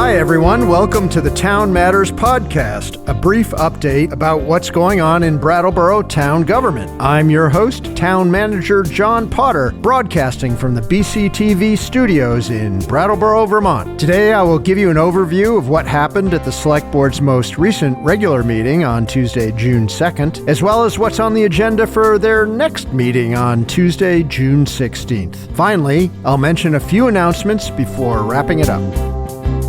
Hi, everyone. Welcome to the Town Matters podcast, a brief update about what's going on in Brattleboro town government. I'm your host, Town Manager John Potter, broadcasting from the BCTV studios in Brattleboro, Vermont. Today, I will give you an overview of what happened at the Selectboard's most recent regular meeting on Tuesday, June 2nd, as well as what's on the agenda for their next meeting on Tuesday, June 16th. Finally, I'll mention a few announcements before wrapping it up.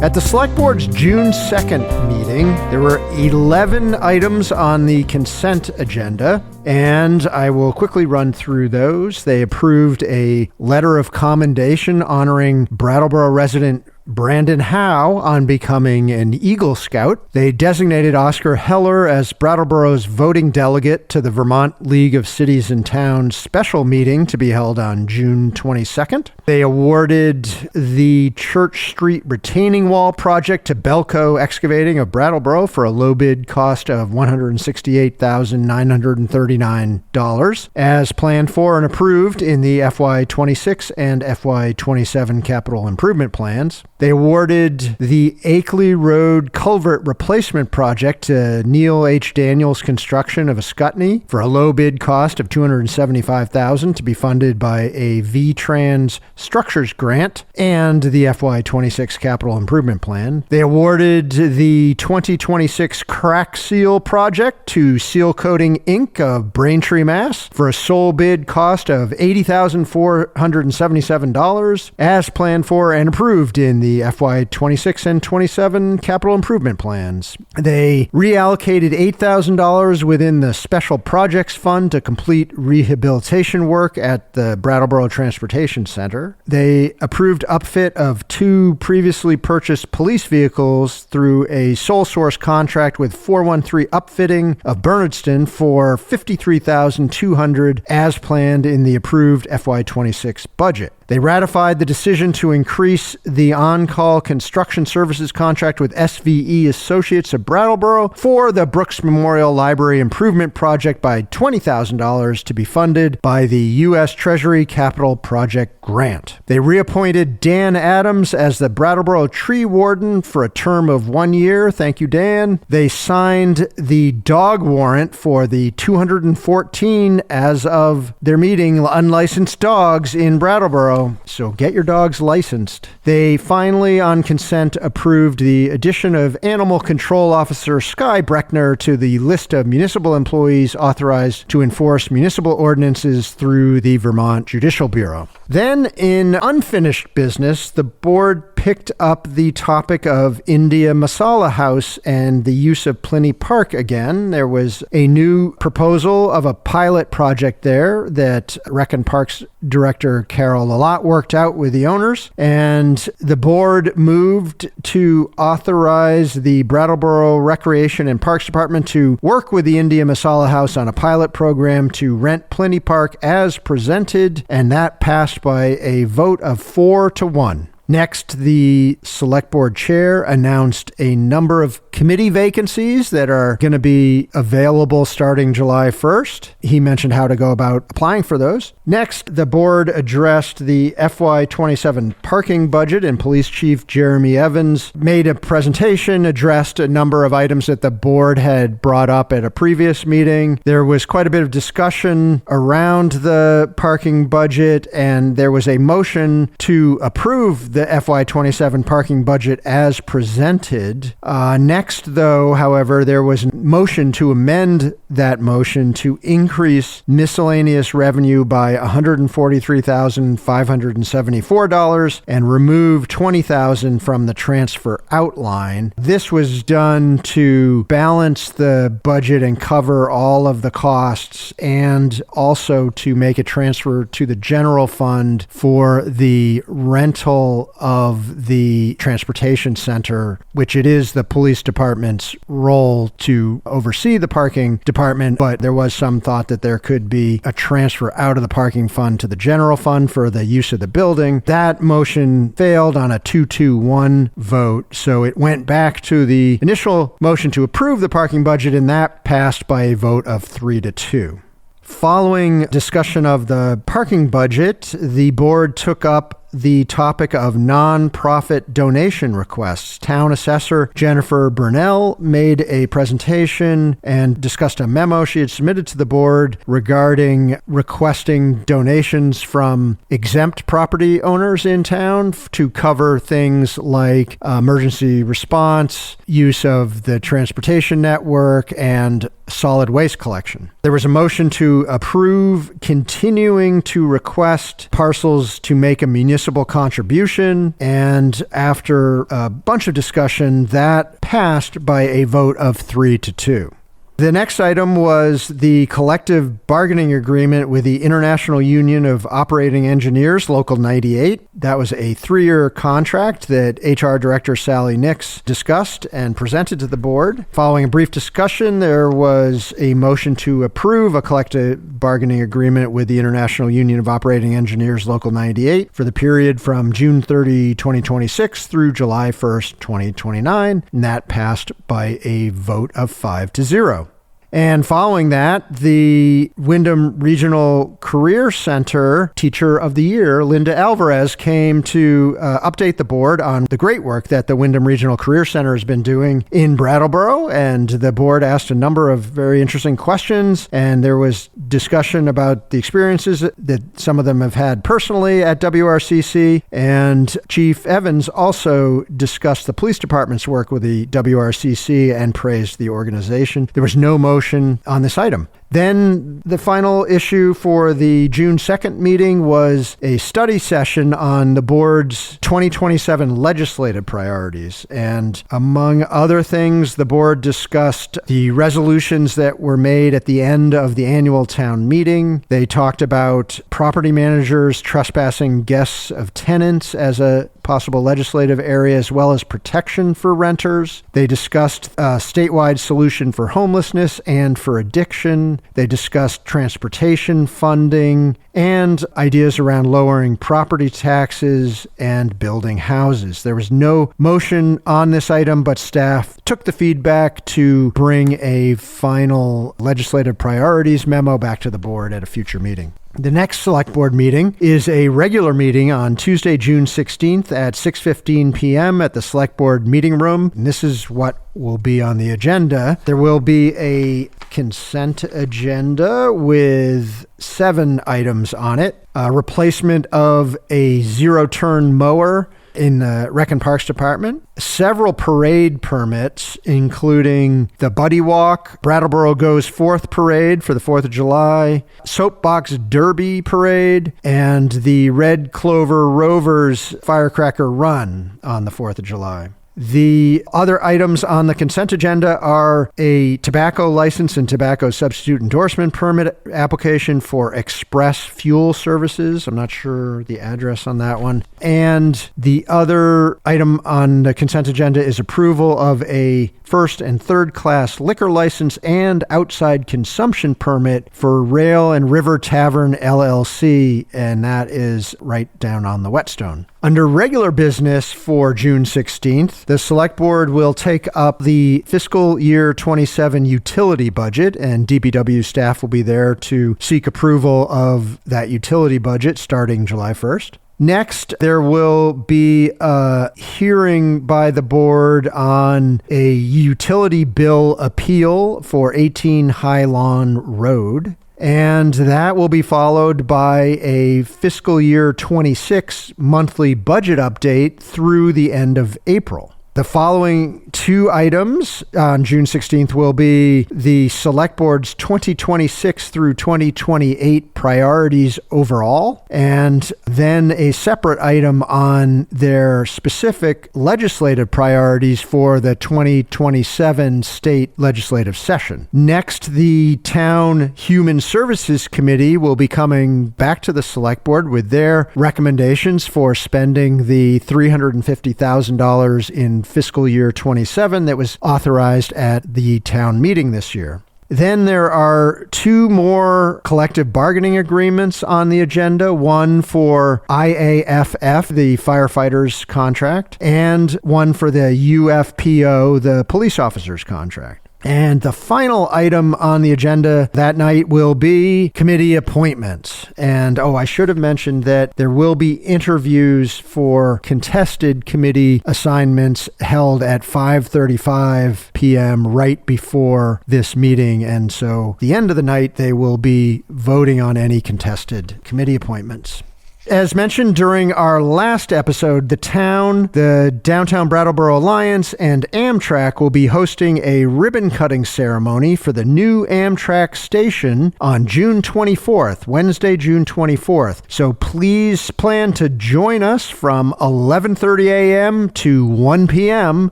At the Selectboard's June 2nd meeting, there were 11 items on the consent agenda, and I will quickly run through those. They approved a letter of commendation honoring Brattleboro resident Brandon Howe on becoming an Eagle Scout. They designated Oscar Heller as Brattleboro's voting delegate to the Vermont League of Cities and Towns special meeting to be held on June 22nd. They awarded the Church Street retaining wall project to Belco Excavating of Brattleboro for a low bid cost of $168,939 as planned for and approved in the FY26 and FY27 capital improvement plans. They awarded the Akeley Road culvert replacement project to Neil H. Daniels Construction of Ascutney for a low bid cost of $275,000 to be funded by a VTrans Structures grant and the FY26 capital improvement plan. They awarded the 2026 crack seal project to Seal Coating Inc. of Braintree, Mass. for a sole bid cost of $80,477 as planned for and approved in the FY26 and 27 capital improvement plans. They reallocated $8,000 within the Special Projects Fund to complete rehabilitation work at the Brattleboro Transportation Center. They approved upfit of 2 previously purchased police vehicles through a sole source contract with 413 Upfitting of Bernardston for $53,200 as planned in the approved FY26 budget. They ratified the decision to increase the on-call construction services contract with SVE Associates of Brattleboro for the Brooks Memorial Library Improvement Project by $20,000 to be funded by the U.S. Treasury Capital Project Grant. They reappointed Dan Adams as the Brattleboro Tree Warden for a term of 1 year. Thank you, Dan. They signed the dog warrant for the 214, as of their meeting, unlicensed dogs in Brattleboro. So get your dogs licensed. They finally, on consent, approved the addition of Animal Control Officer Skye Breckner to the list of municipal employees authorized to enforce municipal ordinances through the Vermont Judicial Bureau. Then, in unfinished business, the board picked up the topic of India Masala House and the use of Pliny Park again. There was a new proposal of a pilot project there that Rec and Parks Director Carol Lalott worked out with the owners, and the board moved to authorize the Brattleboro Recreation and Parks Department to work with the India Masala House on a pilot program to rent Pliny Park as presented, and that passed by a vote of 4-1. Next, the Select Board Chair announced a number of committee vacancies that are going to be available starting July 1st. He mentioned how to go about applying for those. Next, the board addressed the FY27 parking budget, and Police Chief Jeremy Evans made a presentation, addressed a number of items that the board had brought up at a previous meeting. There was quite a bit of discussion around the parking budget, and there was a motion to approve the FY27 parking budget as presented. Next, though, however, there was a motion to amend that motion to increase miscellaneous revenue by $143,574 and remove $20,000 from the transfer outline. This was done to balance the budget and cover all of the costs, and also to make a transfer to the general fund for the rental of the transportation center, which it is the police department's role to oversee the parking department, but there was some thought that there could be a transfer out of the parking fund to the general fund for the use of the building. That motion failed on a 2-1 vote, so it went back to the initial motion to approve the parking budget, and that passed by a vote of 3-2. Following discussion of the parking budget, the board took up the topic of nonprofit donation requests. Town Assessor Jennifer Burnell made a presentation and discussed a memo she had submitted to the board regarding requesting donations from exempt property owners in town to cover things like emergency response, use of the transportation network, and solid waste collection. There was a motion to approve continuing to request parcels to make a municipal contribution, and after a bunch of discussion, that passed by a vote of 3-2. The next item was the collective bargaining agreement with the International Union of Operating Engineers, Local 98. That was a 3-year contract that HR Director Sally Nix discussed and presented to the board. Following a brief discussion, there was a motion to approve a collective bargaining agreement with the International Union of Operating Engineers, Local 98, for the period from June 30, 2026 through July 1st, 2029, and that passed by a vote of 5-0. And following that, the Windham Regional Career Center Teacher of the Year, Linda Alvarez, came to update the board on the great work that the Windham Regional Career Center has been doing in Brattleboro. And the board asked a number of very interesting questions, and there was discussion about the experiences that some of them have had personally at WRCC. And Chief Evans also discussed the police department's work with the WRCC and praised the organization. There was no motion on this item. Then the final issue for the June 2nd meeting was a study session on the board's 2027 legislative priorities. And among other things, the board discussed the resolutions that were made at the end of the annual town meeting. They talked about property managers trespassing guests of tenants as a possible legislative area, as well as protection for renters. They discussed a statewide solution for homelessness and for addiction. They discussed transportation funding and ideas around lowering property taxes and building houses. There was no motion on this item, but staff took the feedback to bring a final legislative priorities memo back to the board at a future meeting. The next Select Board meeting is a regular meeting on Tuesday, June 16th at 6:15 p.m. at the Select Board meeting room. And this is what will be on the agenda. There will be a consent agenda with 7 items on it. A replacement of a zero-turn mower in the Rec and Parks Department, several parade permits, including the Buddy Walk, Brattleboro Goes 4th Parade for the 4th of July, Soapbox Derby Parade, and the Red Clover Rovers Firecracker Run on the 4th of July. The other items on the consent agenda are a tobacco license and tobacco substitute endorsement permit application for Express Fuel Services. I'm not sure the address on that one. And the other item on the consent agenda is approval of a first and third class liquor license and outside consumption permit for Rail and River Tavern LLC, and that is right down on the Whetstone. Under regular business for June 16th, the Select Board will take up the fiscal year 27 utility budget, and DPW staff will be there to seek approval of that utility budget starting July 1st. Next, there will be a hearing by the board on a utility bill appeal for 18 High Lawn Road. And that will be followed by a fiscal year 26 monthly budget update through the end of April. The following 2 items on June 16th will be the Select Board's 2026 through 2028 priorities overall, and then a separate item on their specific legislative priorities for the 2027 state legislative session. Next, the Town Human Services Committee will be coming back to the Select Board with their recommendations for spending the $350,000 in fiscal year 27 that was authorized at the town meeting this year. Then there are 2 more collective bargaining agreements on the agenda, one for IAFF, the firefighters contract, and one for the UFPO, the police officers contract. And the final item on the agenda that night will be committee appointments. And I should have mentioned that there will be interviews for contested committee assignments held at 5:35 p.m. right before this meeting. And so at the end of the night, they will be voting on any contested committee appointments. As mentioned during our last episode, the town, the Downtown Brattleboro Alliance, and Amtrak will be hosting a ribbon-cutting ceremony for the new Amtrak station on June 24th, Wednesday, June 24th. So please plan to join us from 11:30 a.m. to 1 p.m.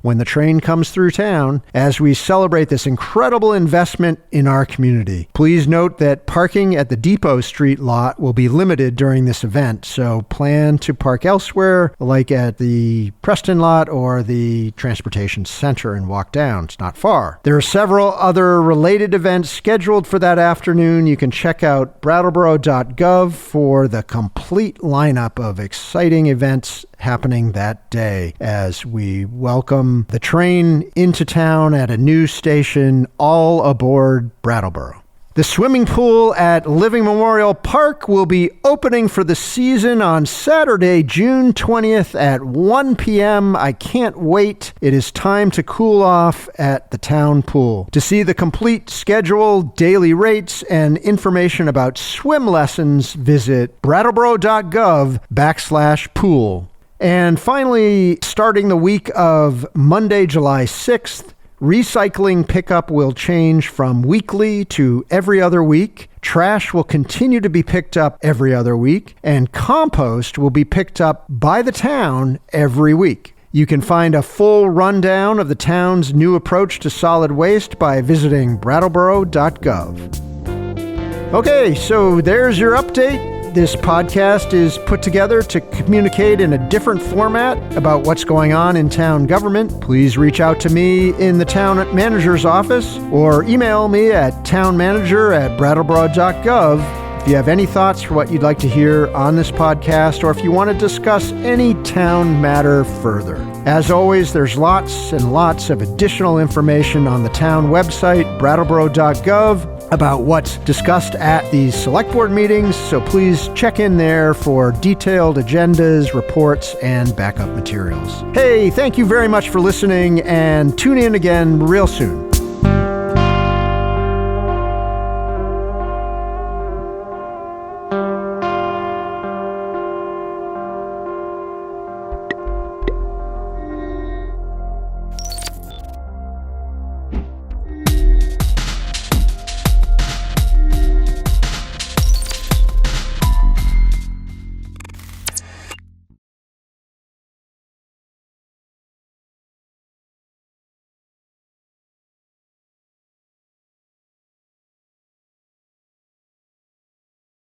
when the train comes through town as we celebrate this incredible investment in our community. Please note that parking at the Depot Street lot will be limited during this event. So plan to park elsewhere, like at the Preston lot or the Transportation Center, and walk down. It's not far. There are several other related events scheduled for that afternoon. You can check out brattleboro.gov for the complete lineup of exciting events happening that day as we welcome the train into town at a new station, all aboard Brattleboro. The swimming pool at Living Memorial Park will be opening for the season on Saturday, June 20th at 1 p.m. I can't wait. It is time to cool off at the town pool. To see the complete schedule, daily rates, and information about swim lessons, visit brattleboro.gov/pool. And finally, starting the week of Monday, July 6th, recycling pickup will change from weekly to every other week. Trash will continue to be picked up every other week, and compost will be picked up by the town every week. You can find a full rundown of the town's new approach to solid waste by visiting brattleboro.gov. Okay, so there's your update. This podcast is put together to communicate in a different format about what's going on in town government. Please reach out to me in the town manager's office or email me at townmanager@brattleboro.gov if you have any thoughts for what you'd like to hear on this podcast, or if you want to discuss any town matter further. As always, there's lots and lots of additional information on the town website, brattleboro.gov, about what's discussed at these select board meetings, so please check in there for detailed agendas, reports, and backup materials. Hey, thank you very much for listening, and tune in again real soon.